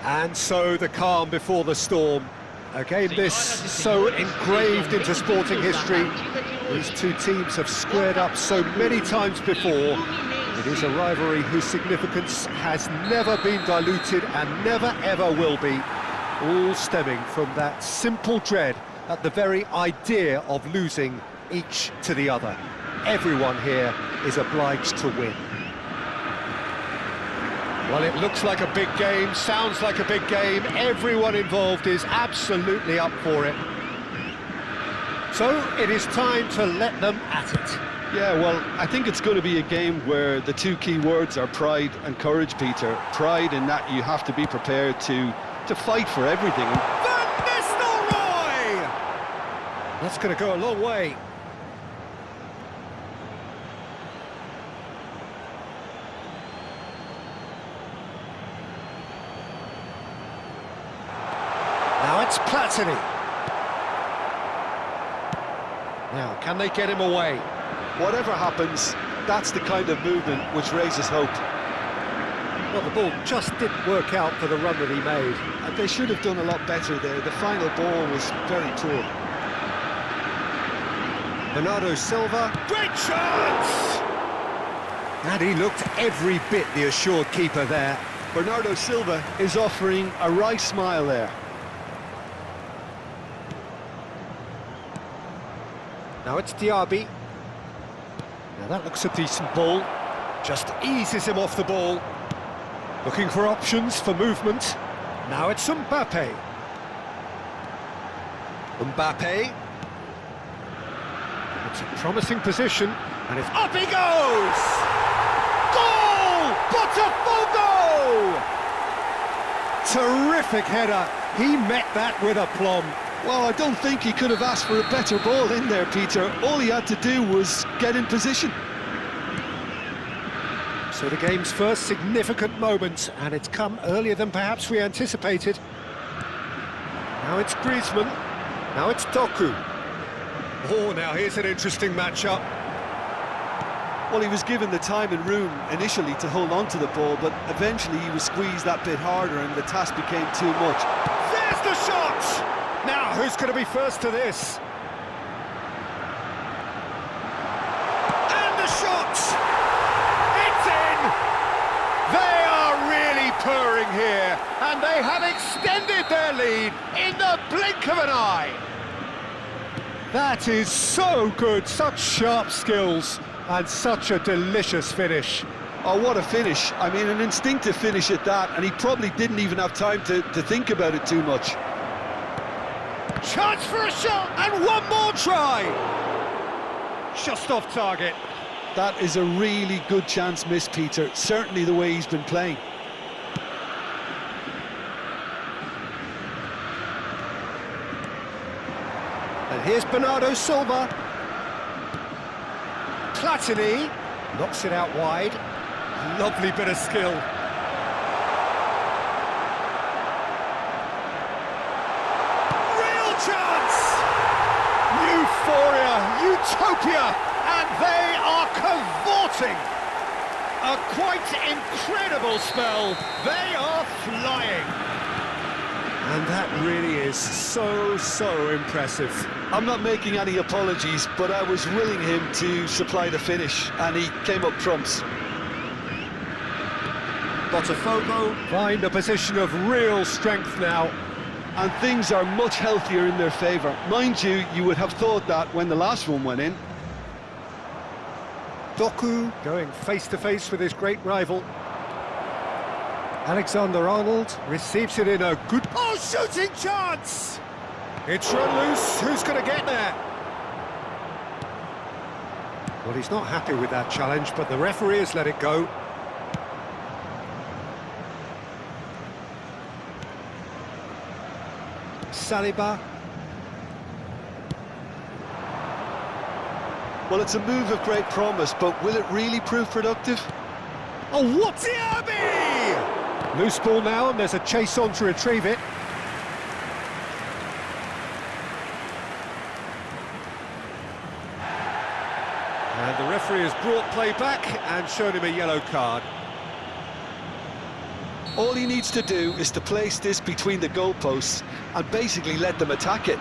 And so the calm before the storm. Again, this so engraved into sporting history. These two teams have squared up so many times before. It is a rivalry whose significance has never been diluted and never ever will be. All stemming from that simple dread at the very idea of losing each to the other. Everyone here is obliged to win. Well, it looks like a big game, sounds like a big game. Everyone involved is absolutely up for it. So it is time to let them at it. Yeah, well, I think it's going to be a game where the two key words are pride and courage, Peter. Pride in that you have to be prepared to fight for everything. Van Nistelrooy! That's going to go a long way. Now it's Platini. Now, can they get him away? Whatever happens, that's the kind of movement which raises hope. Well, the ball just didn't work out for the run that he made. And they should have done a lot better there. The final ball was very poor. Bernardo Silva. Great chance! And he looked every bit the assured keeper there. Bernardo Silva is offering a wry smile there. Now it's Diaby. Now that looks a decent ball. Just eases him off the ball. Looking for options for movement. Now it's Mbappe. Mbappe. It's a promising position, and it's up he goes! Goal! Botafogo! Terrific header. He met that with aplomb. Well, I don't think he could have asked for a better ball in there, Peter. All he had to do was get in position. So the game's first significant moment, and it's come earlier than perhaps we anticipated. Now it's Griezmann. Now it's Doku. Oh, now here's an interesting matchup. Well, he was given the time and room initially to hold on to the ball, but eventually he was squeezed that bit harder and the task became too much. There's the shot! Now, who's going to be first to this? And the shot! It's in! They are really purring here, and they have extended their lead in the blink of an eye. That is so good, such sharp skills, and such a delicious finish. Oh, what a finish. I mean, an instinctive finish at that, and he probably didn't even have time to think about it too much. Chance for a shot, and one more try! Just off target. That is a really good chance missed, Peter. Certainly the way he's been playing. And here's Bernardo Silva. Platini knocks it out wide. Lovely bit of skill. Real chance! Euphoria, utopia, and they are cavorting. A quite incredible spell. They are flying. And that really is so impressive. I'm not making any apologies, but I was willing him to supply the finish, and he came up trumps. Botafogo find a position of real strength now. And things are much healthier in their favour. Mind you, you would have thought that when the last one went in. Doku going face-to-face with his great rival. Alexander-Arnold receives it in a good... Oh, shooting chance! It's run loose. Who's going to get there? Well, he's not happy with that challenge, but the referee has let it go. Saliba. Well, it's a move of great promise, but will it really prove productive? Oh, what? Diaby! Loose ball now, and there's a chase on to retrieve it. And the referee has brought play back and shown him a yellow card. All he needs to do is to place this between the goalposts and basically let them attack it.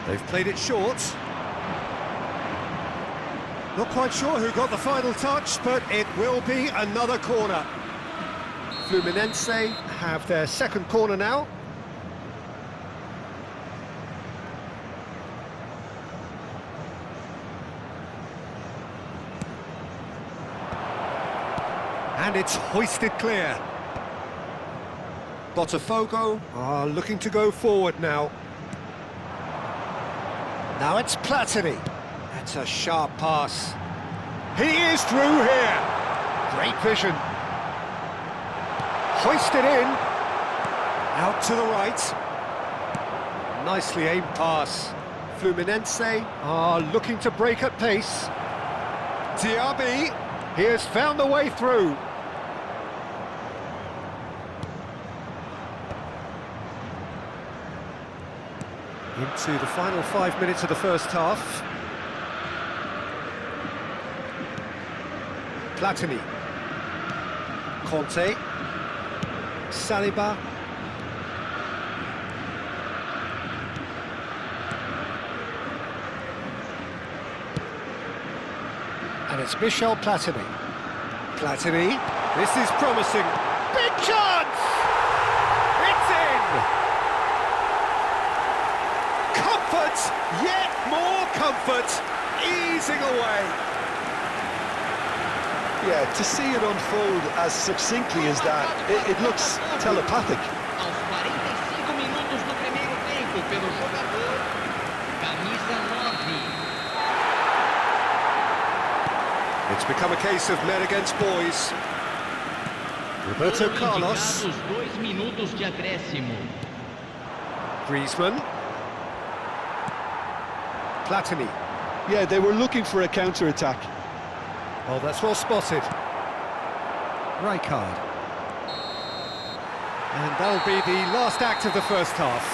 They've played it short. Not quite sure who got the final touch, but it will be another corner. Fluminense have their second corner now. And it's hoisted clear. Botafogo are looking to go forward now. Now it's Platini. That's a sharp pass. He is through here. Great vision. Hoisted in. Out to the right. Nicely aimed pass. Fluminense are looking to break at pace. Diaby, he has found the way through. Into the final 5 minutes of the first half. Platini. Conte. Saliba. And it's Michel Platini. Platini. This is promising. Big chance! It's in! Comfort, yet more comfort, easing away. Yeah, to see it unfold as succinctly as that, it looks telepathic. Aos 45 minutos do primeiro tempo pelo jogador, camisa 9. It's become a case of men against boys. Roberto Carlos. Indicados 2 minutos de acréscimo. Griezmann. Platini. Yeah, they were looking for a counter-attack. Oh, that's well spotted. Rijkaard. And that'll be the last act of the first half.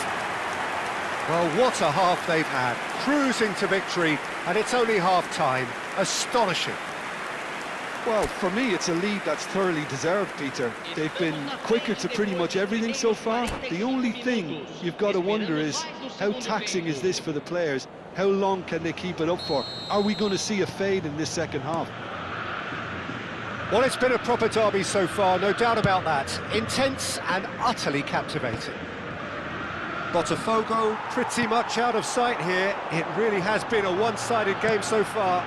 Well, what a half they've had. Cruising to victory, and it's only half-time. Astonishing. Well, for me, it's a lead that's thoroughly deserved, Peter. They've been quicker to pretty much everything so far. The only thing you've got to wonder is, how taxing is this for the players? How long can they keep it up for? Are we going to see a fade in this second half? Well, it's been a proper derby so far, no doubt about that. Intense and utterly captivating. Botafogo pretty much out of sight here. It really has been a one-sided game so far.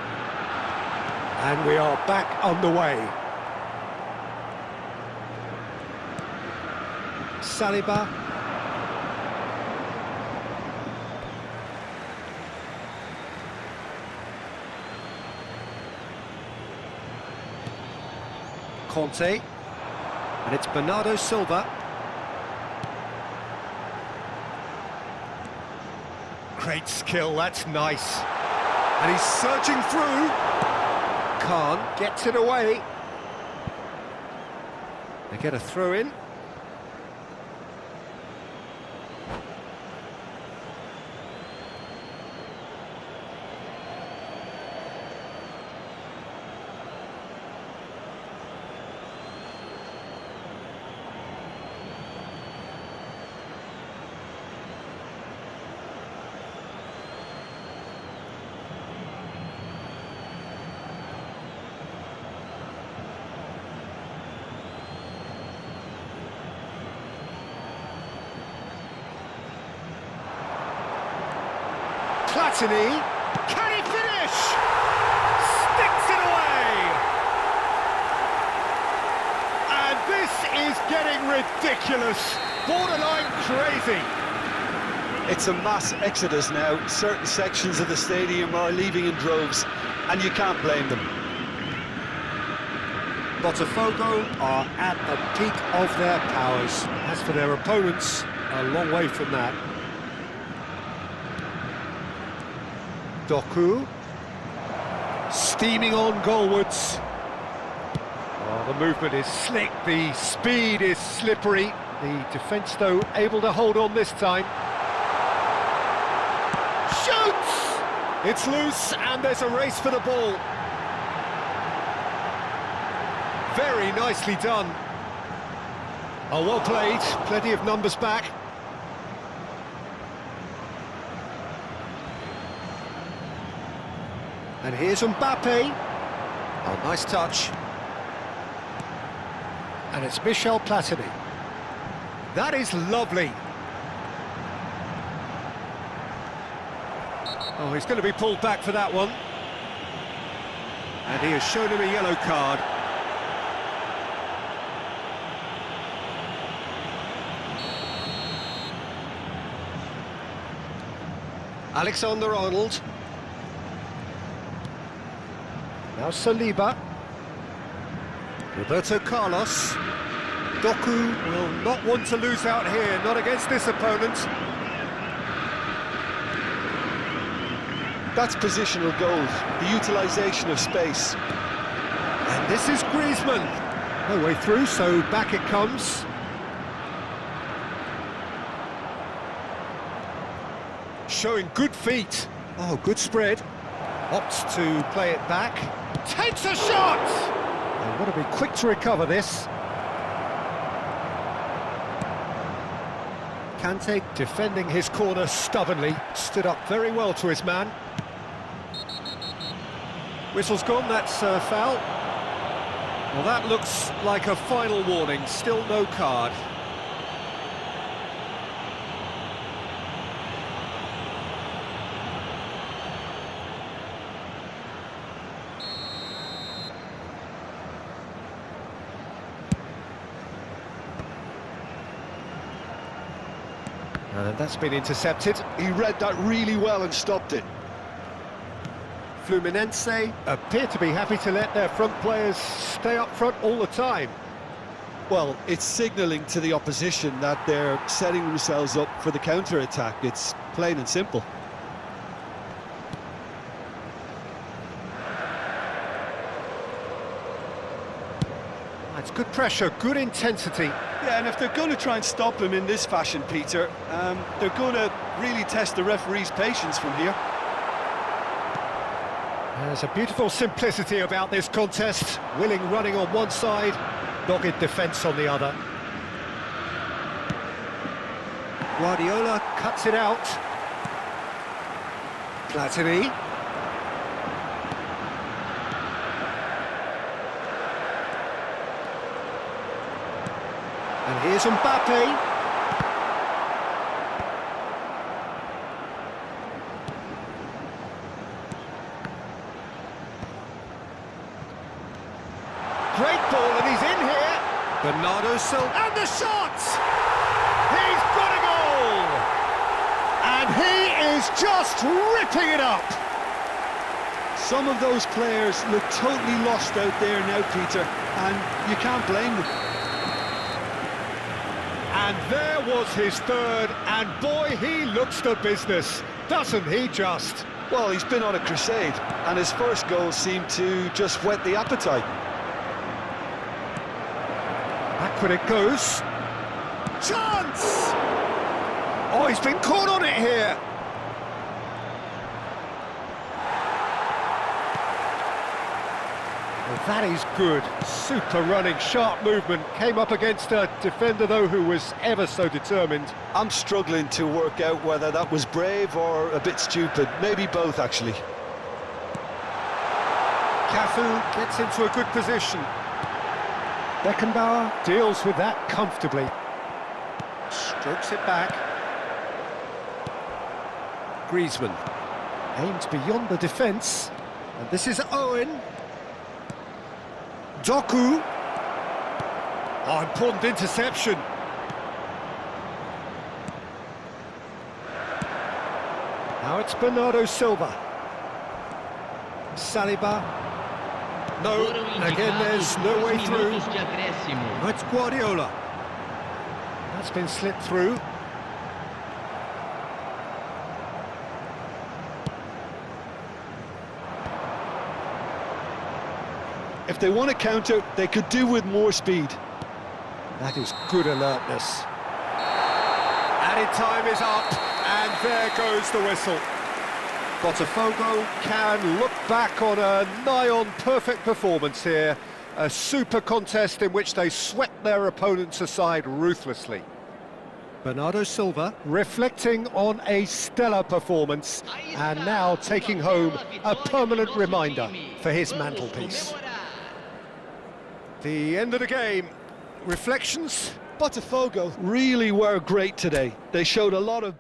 And we are back underway. Saliba. Conte. And it's Bernardo Silva. Great skill, that's nice. And he's surging through. Khan gets it away. They get a throw in. Platini, can he finish? Sticks it away! And this is getting ridiculous, borderline crazy. It's a mass exodus now. Certain sections of the stadium are leaving in droves, and you can't blame them. Botafogo are at the peak of their powers. As for their opponents, a long way from that. Doku, steaming on goalwards. Oh, the movement is slick, the speed is slippery. The defence, though, able to hold on this time. Shoots! It's loose, and there's a race for the ball. Very nicely done. Oh, well played. Plenty of numbers back. And here's Mbappe. Oh, nice touch. And it's Michel Platini. That is lovely. Oh, he's going to be pulled back for that one. And he has shown him a yellow card. Alexander-Arnold. Now Saliba. Roberto Carlos. Doku will not want to lose out here, not against this opponent. That's positional goals, the utilisation of space. And this is Griezmann. No way through, so back it comes. Showing good feet. Oh, good spread. Opts to play it back. Takes a shot! They've got to be quick to recover this. Kante defending his corner stubbornly. Stood up very well to his man. Whistle's gone, that's a foul. Well, that looks like a final warning. Still no card. And that's been intercepted. He read that really well and stopped it. Fluminense appear to be happy to let their front players stay up front all the time. Well, it's signalling to the opposition that they're setting themselves up for the counter-attack. It's plain and simple. It's good pressure, good intensity. Yeah, and if they're going to try and stop him in this fashion, Peter, they're going to really test the referee's patience from here. There's a beautiful simplicity about this contest. Willing running on one side, dogged defence on the other. Guardiola cuts it out. Platini. And here's Mbappe. Great ball, and he's in here. Bernardo Silva, and the shot! He's got a goal! And he is just ripping it up! Some of those players look totally lost out there now, Peter, and you can't blame them. And there was his third, and boy, he looks the business, doesn't he just? Well, he's been on a crusade, and his first goal seemed to just whet the appetite. Backward it goes. Chance! Oh, he's been caught on it here. Well, that is good. Super running, sharp movement. Came up against a defender, though, who was ever so determined. I'm struggling to work out whether that was brave or a bit stupid. Maybe both, actually. Cafu gets into a good position. Beckenbauer deals with that comfortably. Strokes it back. Griezmann aims beyond the defence. And this is Owen. Doku. Oh, important interception. Now it's Bernardo Silva. Saliba. No, again there's no way through. No, it's Guardiola. That's been slipped through. If they want to counter, they could do with more speed. That is good alertness. Added time is up, and there goes the whistle. Botafogo can look back on a nigh-on perfect performance here. A super contest in which they swept their opponents aside ruthlessly. Bernardo Silva reflecting on a stellar performance and now taking home a permanent reminder for his mantelpiece. The end of the game. Reflections? Botafogo really were great today. They showed a lot of...